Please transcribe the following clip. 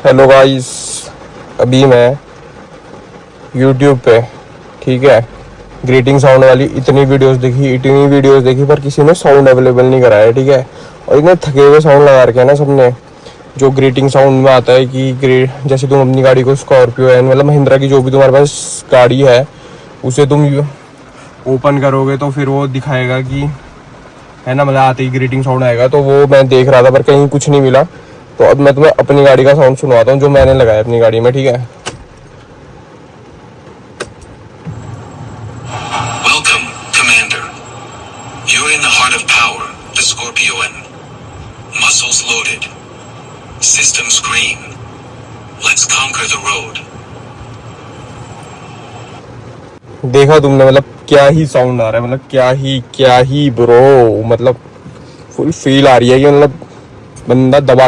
Hello guys, अभी मैं YouTube पे, ठीक है, ग्रीटिंग साउंड वाली इतनी वीडियोस देखी पर किसी ने साउंड अवेलेबल नहीं कराया, ठीक है। और इतने थके हुए साउंड लगा रखे हैं ना सबने। जो ग्रीटिंग साउंड में आता है कि जैसे तुम अपनी गाड़ी को स्कॉर्पियो है, मतलब महिंद्रा की जो भी तुम्हारे पास गाड़ी है, उसे तुम ओपन करोगे तो फिर वो दिखाएगा कि, है ना, मतलब आते ही ग्रीटिंग साउंड आएगा। तो वो मैं देख रहा था पर कहीं कुछ नहीं मिला। तो अब मैं तुम्हें अपनी गाड़ी का साउंड सुनवाता हूँ जो मैंने लगाया अपनी गाड़ी में, ठीक है। Welcome, Commander. You're in the heart of power, the Scorpion. Muscles loaded. Systems green. Let's conquer the road. देखा तुमने, मतलब क्या ही साउंड आ रहा है, मतलब क्या ही ब्रो, मतलब फुल फील आ रही है कि मतलब बंदा दबा